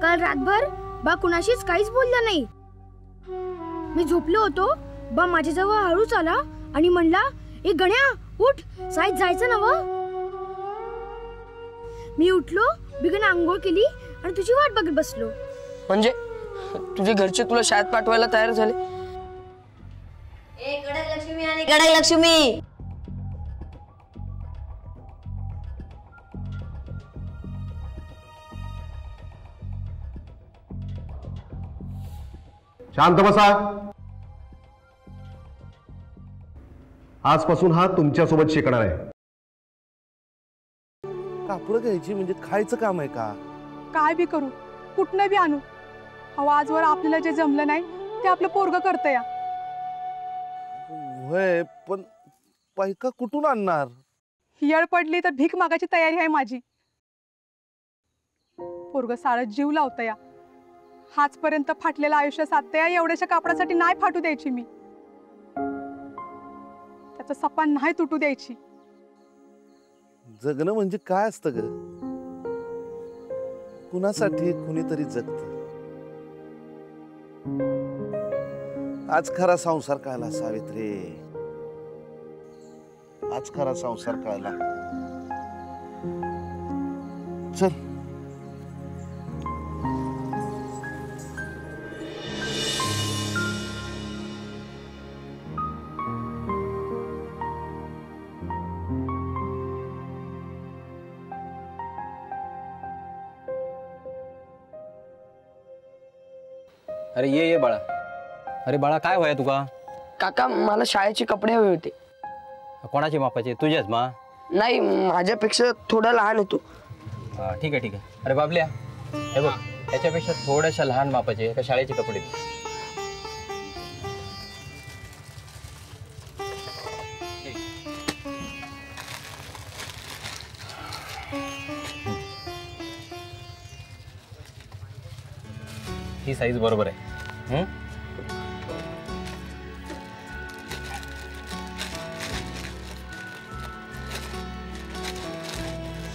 काल रातभर बा कुणाशीच काहीच बोलला नाही। मी झोपलो होतो, बा माझ्याजवळ हळूच आला आणि म्हणला, "ए गण्या, उठ, शाळेत जायचं ना व?" मी उठलो, बिगन आंघोळ केली आणि तुझी वाट बघत बसलो। म्हणजे तुझे घरचे तुला शाळेत पाठवायला तयार झाले? ए कडक लक्ष्मी आणि कडक लक्ष्मी, शांत बसा। आजपासून हा तुमच्या सोबत शिकणार आहे। कापड घ्यायची म्हणजे खायचं काम आहे का? काय बी करू, कुठनं बी आणू, हवा आजवर आपल्याला जे जमलं नाही ते आपलं पोरग करतंय। होय, पण पैका कुठून आणणार? येळ पडली तर भीक मागायची तयारी आहे माझी। पोरग साळत जीव लावतंय, हाचपर्यंत फाटलेलं आयुष्य साधतंय, एवढ्याशा कापडासाठी नाही फाटू द्यायची मी, त्याचं सपान नाही तुटू द्यायची। जगणं म्हणजे काय असतं ग? कुणासाठी कुणीतरी जगत। आज खरा संसार कळला सावित्री, आज खरा संसार कळला। चल अरे ये बाळा। अरे बाळा, काय होया तुका? काका, मला शाळेचे कपडे हवे होते। कोणाचे मापाचे? तुझेच मा? नाही, माझ्यापेक्षा थोडा लहान आहे तू। ठीक आहे ठीक आहे। अरे बाबल्या, हे बघ, त्याच्यापेक्षा थोड्याशा लहान मापाचे एका शाळेचे कपडे। ही साईज बरोबर आहे।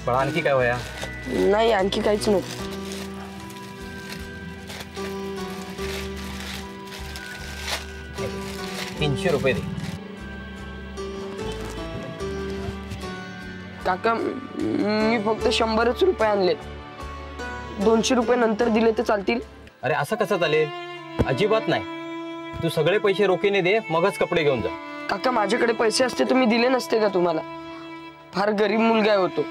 पण आणखी काय होया? नाही, आणखी काहीच नको। 300 रुपये दे। काका, मी फक्त 100च रुपये आणलेत, 200 रुपये नंतर दिले तर चालतील? अरे असं कसं चालेल? अजिबात नाही, तू सगळे पैसे रोखीने दे, मगच कपडे घेऊन जा। काका, माझ्याकडे पैसे असते तर मी दिले नसते का तुम्हाला? फार गरीब मुलगा होतो।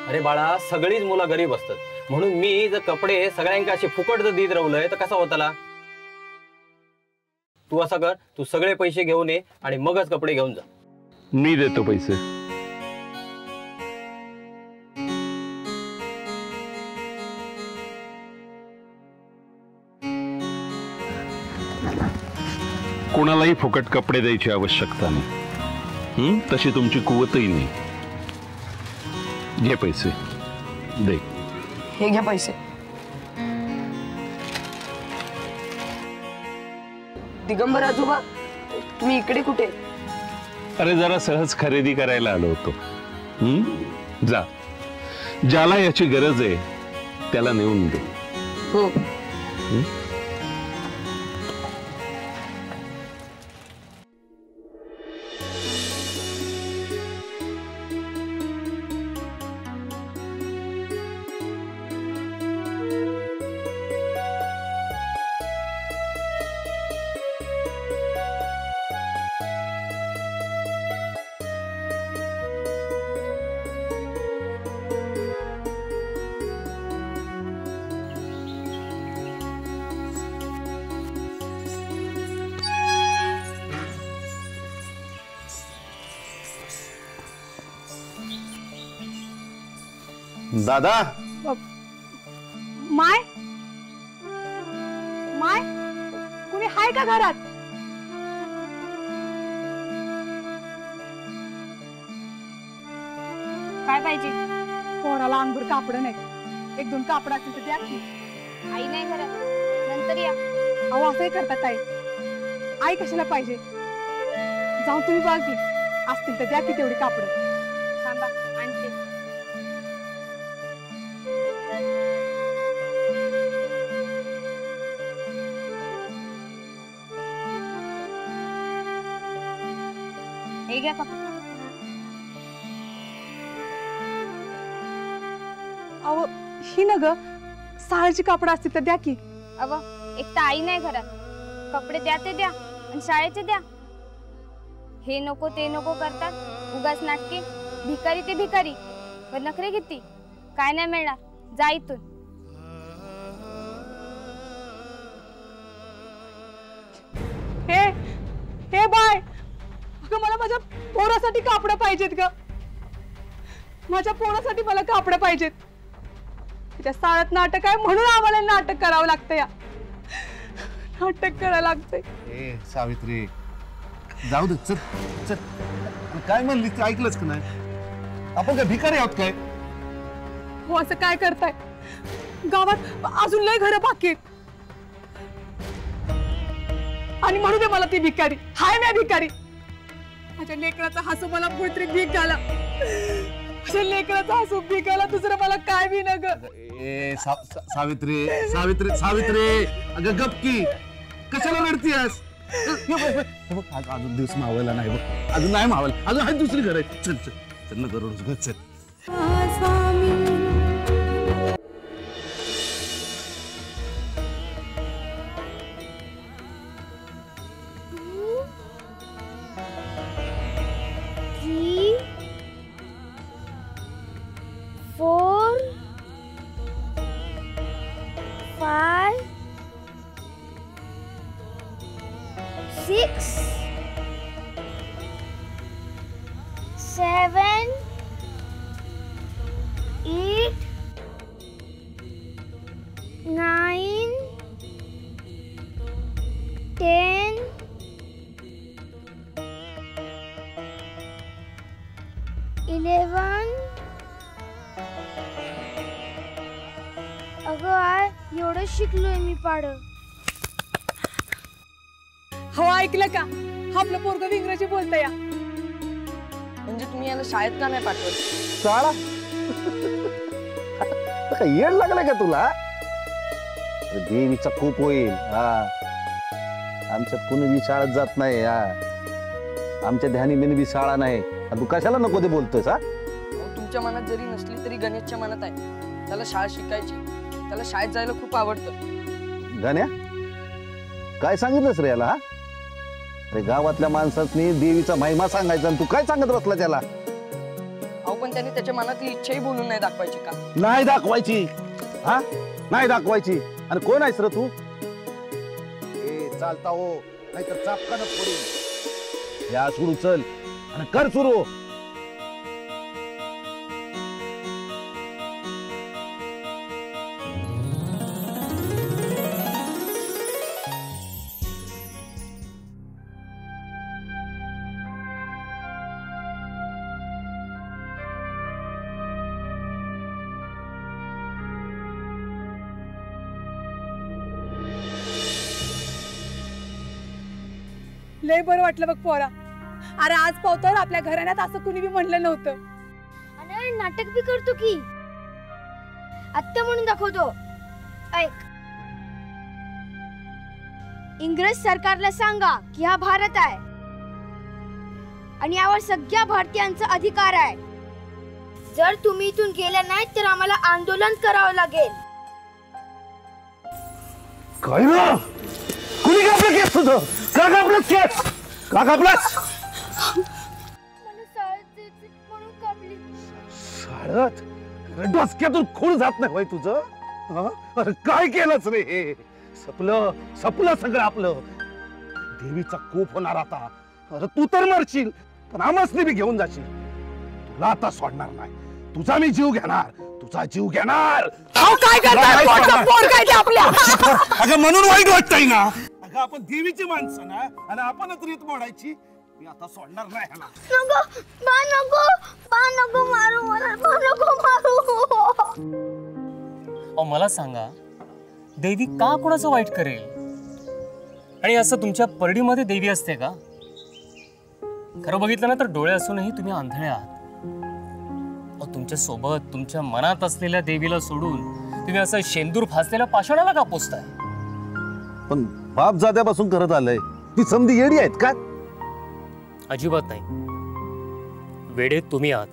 अरे बाळा, सगळीच मुलं गरीब असतात, म्हणून मी जर कपडे सगळ्यांका असे फुकट जर देत राहुलय तर कसा होताला? तू असं कर, तू सगळे पैसे घेऊन ये आणि मगच कपडे घेऊन जा। मी देतो पैसे। कोणालाही फुकट कपडे द्यायची आवश्यकता नाही, तशी तुमची कुवतही नाही। घे पैसे, दे। हे घ्या पैसे। दिगंबर आजोबा, तुम्ही इकडे कुठे? अरे जरा सहज खरेदी करायला आलो होतो। जा, ज्याला याची गरज आहे त्याला नेऊन दे। हो। दादा माय माय कुणी हाय का घरात? काय पाहिजे? कोणाला अंगभर कापड नाही, एक दोन कापड असतील तर द्या की. आई नाही घरात, नंतर या. अहो असंही करतात ताई. आई कशाला पाहिजे? जाऊन तुम्ही बघा की असतील तर द्या की तेवढी कापड. थांबा आणते. हे घ्या कापड. अहो ही न ग साळची कापड असतील तर द्या की. अव एक तर आई नाही घरात, कपडे द्या ते द्या आणि शाळेचे द्या. हे नको ते नको करतात, उगाच नाटके. भिकारी ते भिकारी, पण नखरे किती. काय नाही मिळणार, जा इथून. हे हे बाय, अगं मला माझ्या पोरासाठी कापड पाहिजेत ग. माझ्या पोरासाठी मला कापड पाहिजेत. तिच्या साळ्यात नाटक आहे म्हणून आम्हाला नाटक करावं लागतं. या नाटक करायला लागतंय. ए सावित्री जाऊ दे, चल चल. काय म्हणली ते ऐकलंच का नाही? आपण काय भिकारी आहोत काय? हो असं काय करताय? गावात अजून लय घरं बाकी आहेत. आणि म्हणू दे मला ती भिकारी हाय. मी भिकारी. माझ्या लेकराचा हसू मला कोणतरी भीक घाला. माझ्या लेकराचा हसू भीक घाला, दुसरं मला काय बी न ग. ए सावित्री सावित्री सावित्री, अगं गप की, कशाला रडतीयस? अजून दिवस मावायला नाही बघ, अजून नाही मावायला, अजून आहे दुसरी घर आहे. चल चल चल ना, गरुड घर चल. अगं आय, एवढं शिकलोय मी पाड. हो ऐकलं का? आपलं पोरगं इंग्रजी बोलतंय. या म्हणजे तुम्ही याला शाळेत का नाही पाठवत? शाळा येड लागलाय का तुला? देवीचा खूप होईल. आमच्यात कोणी बी शाळेत जात नाही. आमच्या ध्यानी बिनी बी शाळा नाही. तू कशाला नको ते बोलतोयस? तुमच्या मनात जरी नसली तरी गणेशच्या मनात आहे. त्याला शाळा शिकायची, त्याला शाळेत जायला खूप आवडतं. गण्या काय सांगितलंस रे याला? रे गावातल्या माणसांनी देवीचा महिमा सांगायचा आणि तू काय सांगत बसला त्याला? अहो पण त्यांनी त्याच्या मनातली इच्छाही बोलून नाही दाखवायची का? नाही दाखवायची. नाही दाखवायची. आणि कोण आहेस रे तू? ए चालता हो, नाहीतर चापकानं फोडीन. या सुरू चल आणि कर सुरू. लय बरं वाटलं बघ पोरा. अरे आज पावतर आपल्या घराण्यात असं कुणी बी म्हणलं नव्हतं. आणि नाटक बी करतो की आत्या म्हणून दाखवतो. ऐक, इंग्रज सरकारला सांगा की हा भारत आहे आणि यावर सगळ्या भारतीयांचा अधिकार आहे. जर तुम्ही इथून गेला नाही तर आम्हाला आंदोलन करावं लागेल. काय ना कुणी कापलं केस तुझं? का कापलं केस? का कापलास? मला शाळेत जायचं म्हणून कापली. शाळेत डोसक्यातून खून जात नाही होय तुझं? अरे काय केलंच रे हे? सपलं सपलं सगळं आपलं. देवीचा कोप होणार आता. अरे तू तर मरशील पण आमसनी बी घेऊन जाशील. तुला आता सोडणार नाही. तुझा मी जीव घेणार. तुझा जीव घेणार. काय करताय? पोरगं आहे ते आपल्या. अगं म्हणून वाईट वाटतंय ना. अगं आपण देवीची माणसं ना आणि आपणच रीत मोडायची. मी आता सोडणार नाही ह्याला. नको मारू मला, नको मारू. मला सांगा, देवी का कोणाचं वाईट करेल? आणि असं तुमच्या परडीमध्ये देवी असते का? खरं बघितलं ना तर डोळे असूनही तुम्ही आंधळे आहात. तुमच्या सोबत तुमच्या मनात असलेल्या देवीला सोडून तुम्ही असं शेंदूर फासलेल्या पाषाणाला का पोचताय? पण बाप जात्यापासून करत आलंय, ती समधी येडी आहेत का? अजिबात नाही. वेडे तुम्ही आहात.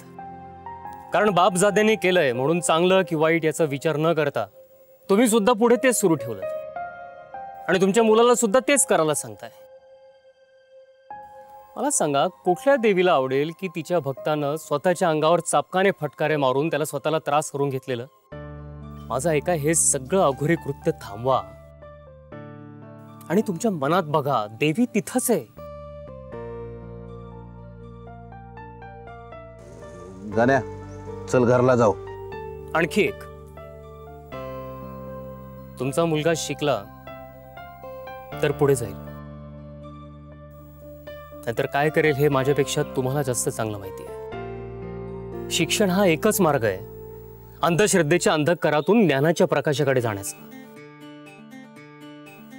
कारण बाप जाद्याने केलंय म्हणून चांगलं की वाईट याचा विचार न करता तुम्ही सुद्धा पुढे तेच सुरू ठेवलं आणि तुमच्या मुलाला सुद्धा तेच करायला सांगताय. मला सांगा, कुठल्या देवीला आवडेल की तिच्या भक्तानं स्वतःच्या अंगावर चापकाने फटकारे मारून त्याला स्वतःला त्रास करून घेतलेलं? माझा ऐका, हे सगळं अघोरी कृत्य थांबवा आणि तुमच्या मनात बघा, देवी तिथंच आहे. गाण्या, चल घरला जाऊ. आणखी एक, तुमचा मुलगा शिकला तर पुढे जाईल, नाहीतर काय करेल हे माझ्यापेक्षा तुम्हाला जास्त चांगलं माहिती आहे. शिक्षण हा एकच मार्ग आहे अंधश्रद्धेच्या अंधकारातून ज्ञानाच्या प्रकाशाकडे जाण्याचा.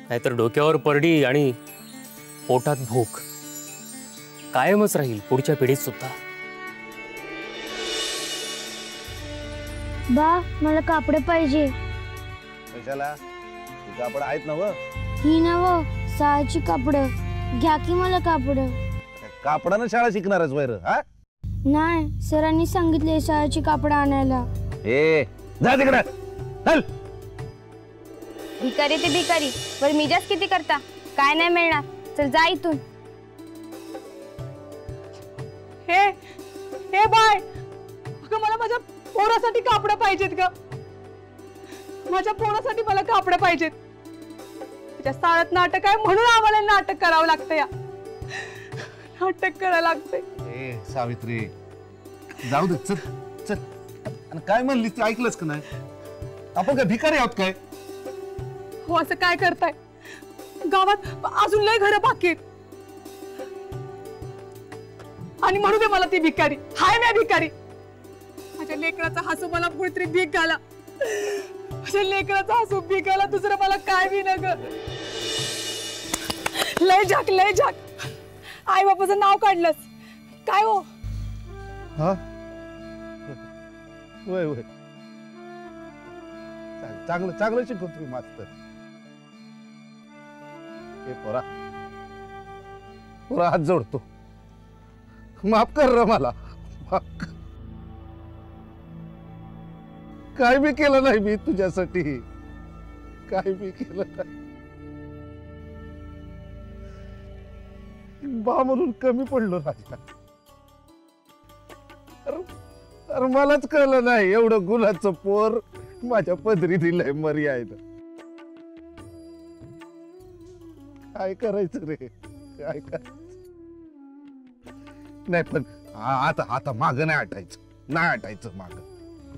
नाहीतर डोक्यावर परडी आणि पोटात भूक कायमच राहील पुढच्या पिढीत सुद्धा. बा, मला कापड पाहिजे. कशाला? कापड आहेत ना व? ही नव सहाची कापड घ्या की मला कापड. कापडानं शाळा शिकणारच वैर? हा नाही, सरांनी सांगितले सहाची कापड आणायला. ए जा तिकडे, चल. भिकारी ते भिकारी, वर मिजाज किती करता? काय नाही मिळणार, चल जा इथून. हे बाय, अगं मला माझ्या पोरासाठी कापड पाहिजेत ग. माझ्या पोरासाठी मला कापड पाहिजेत. त्याच्या शाळेत नाटक आहे म्हणून आम्हाला नाटक करावं लागतं. या नाटक करावं लागतंय. ए सावित्री, जाऊ दे, चल चल. आणि काय म्हणली ती ऐकलंच का नाही? आपण काय भिकारी आहोत काय? हो, असं काय करताय? गावात अजून लय घरं बाकी आहेत आणि म्हणू दे मला ती भिकारी. हाय मी भिकारी. माझ्या लेकराचा हसू मला कुठेतरी भीक घाला. माझ्या लेकराचा हसू भीक घाला, दुसरं मला काय बी नग. लय झाक. आई बापाचं नाव काढलंस काय हो? हा वय वय, चांगलं शिकवतो तुम्ही मास्तर. हे पोरा हात जोडतो, माफ कर र मला. काय बी केलं नाही मी तुझ्यासाठी, काय बी केलं नाही. बा म्हणून कमी पडलो राजा. अरे मलाच कळलं नाही एवढं गुलाचं पोर माझ्या पदरी दिलंय मर्यादा. काय करायचं रे, काय करायचं? नाही पण आता माग नाही हटायचं माग.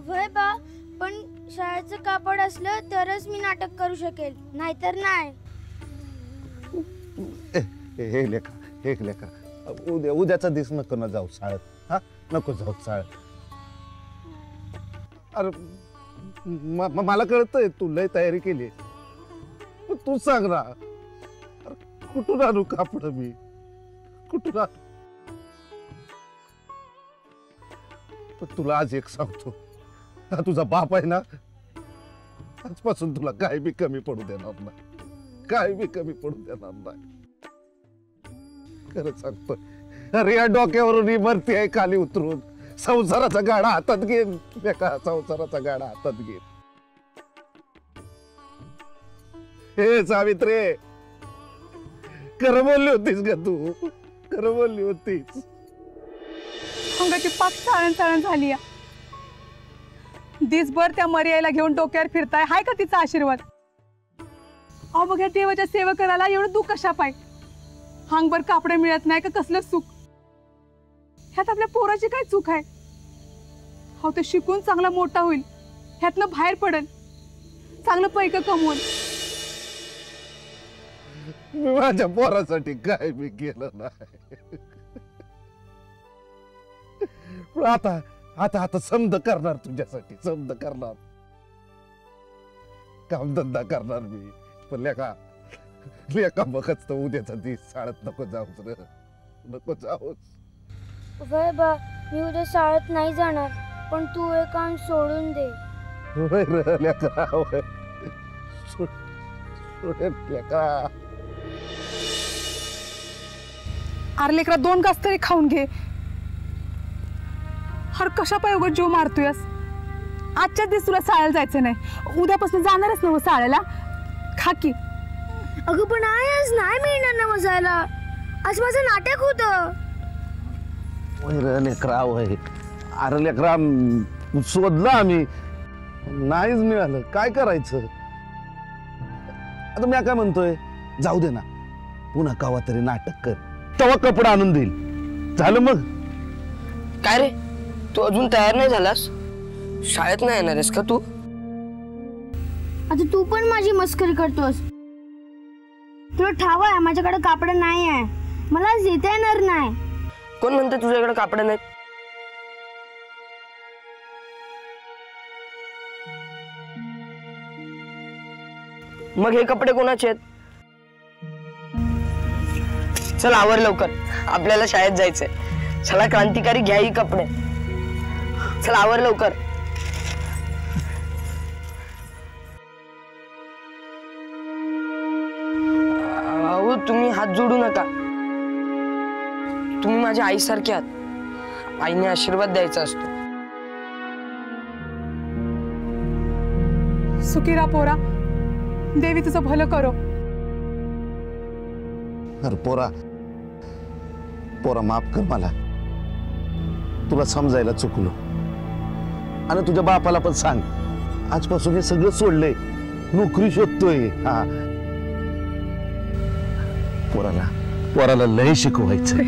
होय बा, पण शाळेचं कापड असलं तरच मी नाटक करू शकेल, नाहीतर नाही. हे लेखा उद्याचा दिवस नको ना जाऊ शाळेत. हा नको जाऊ शाळेत. अरे मला कळतंय तू लय तयारी केली, तू सांग ना कुठून आणू कापड मी, कुठून आणू? तुला आज एक सांगतो, हा तुझा बाप आहे ना, आजपासून तुला काय बी कमी पडू देणार नाही, काय बी कमी पडू देणार नाही. खरं सांगतो. अरे या डोक्यावरून इमरती आहे खाली उतरून संसाराचा गाडा हातात घेईन. संसाराचा गाडा हातात घेईन. हे सावित्रे, खरं बोलली होतीस का तू? खरं बोलली होतीस. अंगाची पाक चाळण झाली. दिसभर त्या मर्याला घेऊन डोक्यावर फिरताय, हाय का तिचा आशीर्वाद? अहो बघ, या देवाच्या सेवा करायला एवढं दुःख कशा पाय? हांगभर कापडे मिळत नाही का कसलं सुख? ह्यात आपल्या पोराची काय चूक आहे? हो, ते शिकून चांगला मोठा होईल ह्यातनं बाहेर पडेल, चांगलं पैक कमवून. मी माझ्या पोरासाठी काय मी केलं नाही. पण आता आता आता समज करणार, तुझ्यासाठी समज करणार, कामधंदा करणार मी. पण लेका बघच तर उद्याचा दिवस शाळेत नको जाऊस रे, नको जाऊस. वय बा, मी उद्या शाळेत नाही जाणार, पण तू हे काम सोडून दे. होय रे लेका, होय. सोडेल लेका. अरे लेकरा, 2 घास तरी खाऊन घे. हर कशा पाय उगाच जीव मारतोयस. आजच्याच दिवस तुला शाळेला जायचं नाही, उद्यापासून जाणारच ना शाळेला. खा की. अगं पण आज नाही मिळणार ना मजायला, आज माझं नाटक होतं. होय रे लेकरा, होय. अरे लेकरा, शोधलं आम्ही, नाहीच मिळालं, काय करायचं आता. मी काय म्हणतोय, जाऊ दे ना, पुन्हा कवा तरी नाटक कर, तेव्हा कपडा आणून देईल. झालं मग. काय रे, तू अजून तयार नाही झालास? शाळेत नाही येणार आहेस का तू? आता तू पण माझी मस्करी करतोस. तुला ठाव आहे माझ्याकडे कापड नाही आहे, मला आज येता येणार नाही. कोण म्हणते तुझ्याकडे कापड नाहीत? मग हे कपडे कोणाचे आहेत? चल आवर लवकर, आपल्याला शाळेत जायचंय. चला क्रांतिकारी, घ्या ही कपडे. चल आवर लवकर. अहो तुम्ही हात जोडू नका, तुम्ही माझ्या आईसारखे आहात. आईने आशीर्वाद द्यायचा असतो. सुखी राहा पोरा, देवी तुझं भलं करो. अरे पोरा, पोरा माफ कर मला, तुला समजायला चुकलो. आणि तुझ्या बापाला पण सांग, आजपासून हे सगळं सोडलंय, नोकरी शोधतोय. हा, पोराला लय शिकवायचंय,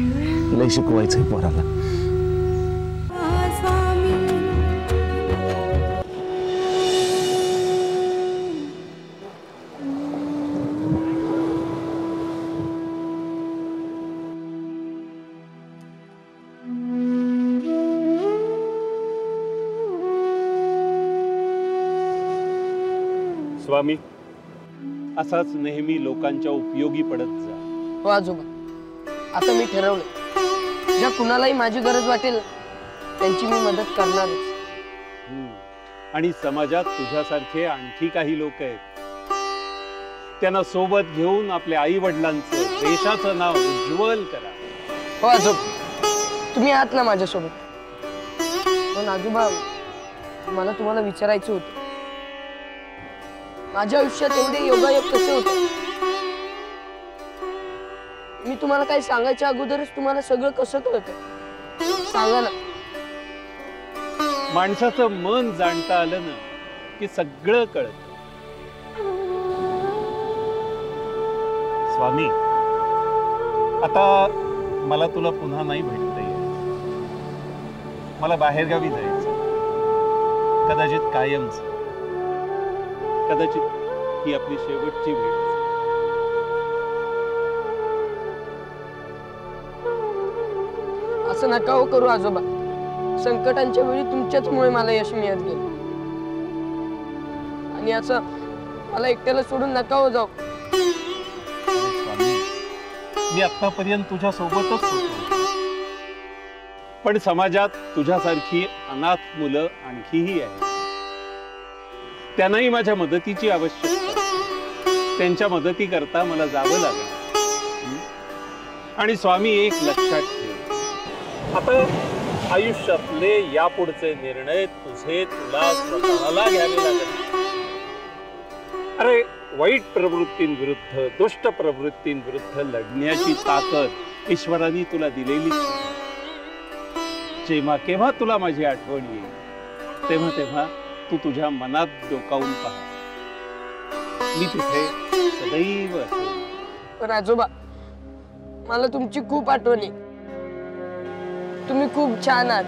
लय शिकवायचंय पोराला. स्वामी, असाच नेहमी लोकांच्या उपयोगी पडत जा. हो आजोबा, आता मी ठरवलं, ज्या कुणालाही माझी गरज वाटेल त्यांची मी मदत करणारच. आणि समाजात तुझ्यासारखे आणखी काही लोक आहेत, त्यांना सोबत घेऊन आपल्या आई वडिलांचं, देशाचं नाव उज्ज्वल करा. हो आजोबा, तुम्ही आहात ना माझ्यासोबत. पण आजोबा, मला तुम्हाला विचारायचं होतं, माझ्या आयुष्यात एवढे योगायोग कसे होते? मी तुम्हाला काही सांगायच्या अगोदरच तुम्हाला सगळं कसं कळतं? सांगा ना. माणसाचं मन जाणता आलं ना की सगळं कळतं. स्वामी, आता मला तुला पुन्हा नाही भेटता येत. मला बाहेरगावी जायचं, कदाचित कायमच, कदाचित ही आपली शेवटची भेट. असं नका हो करू आजोबा, संकटांच्या वेळी तुमच्याचमुळे मला यश मिळत गेलं. आणि असं मला एकट्याला सोडून नका हो जाऊ. स्वामी, मी आतापर्यंत तुझ्या सोबतच होतो, पण समाजात तुझ्यासारखी अनाथ मुलं आणखीही आहेत. त्यांनाही माझ्या मदतीची आवश्यकता. त्यांच्या मदतीकरता मला जावं लागेल. आणि स्वामी, एक लक्षात ठेव, आता आयुष्यातले यापुढचे निर्णय तुला स्वतःला घ्यावे लागतील. अरे, वाईट प्रवृत्तींविरुद्ध, दुष्ट प्रवृत्तींविरुद्ध लढण्याची ताकद ईश्वराने तुला दिलेली. जेव्हा केव्हा तुला माझी आठवण येईल, तेव्हा तेव्हा तू तुझ्या मनात डोकावून पहा. मी तिथे सदैव असेल. पण आजोबा, मला तुमची खूप आठवण आहे. तुम्ही खूप छान आहात.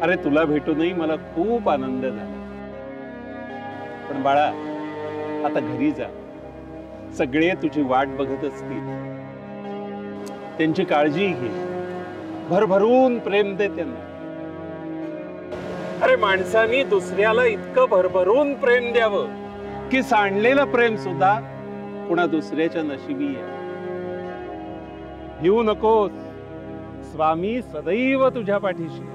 अरे, तुला भेटूनही मला खूप आनंद झाला. पण बाळा आता घरी जा, सगळे तुझी वाट बघत असतील, त्यांची काळजी घे, भरभरून प्रेम दे त्यांना. अरे माणसाने दुसऱ्याला इतकं भरभरून प्रेम द्यावं की सांडलेलं प्रेम सुद्धा पुन्हा दुसऱ्याच्या नशिबी आहे. भिवू नकोस, स्वामी सदैव तुझ्या पाठीशी.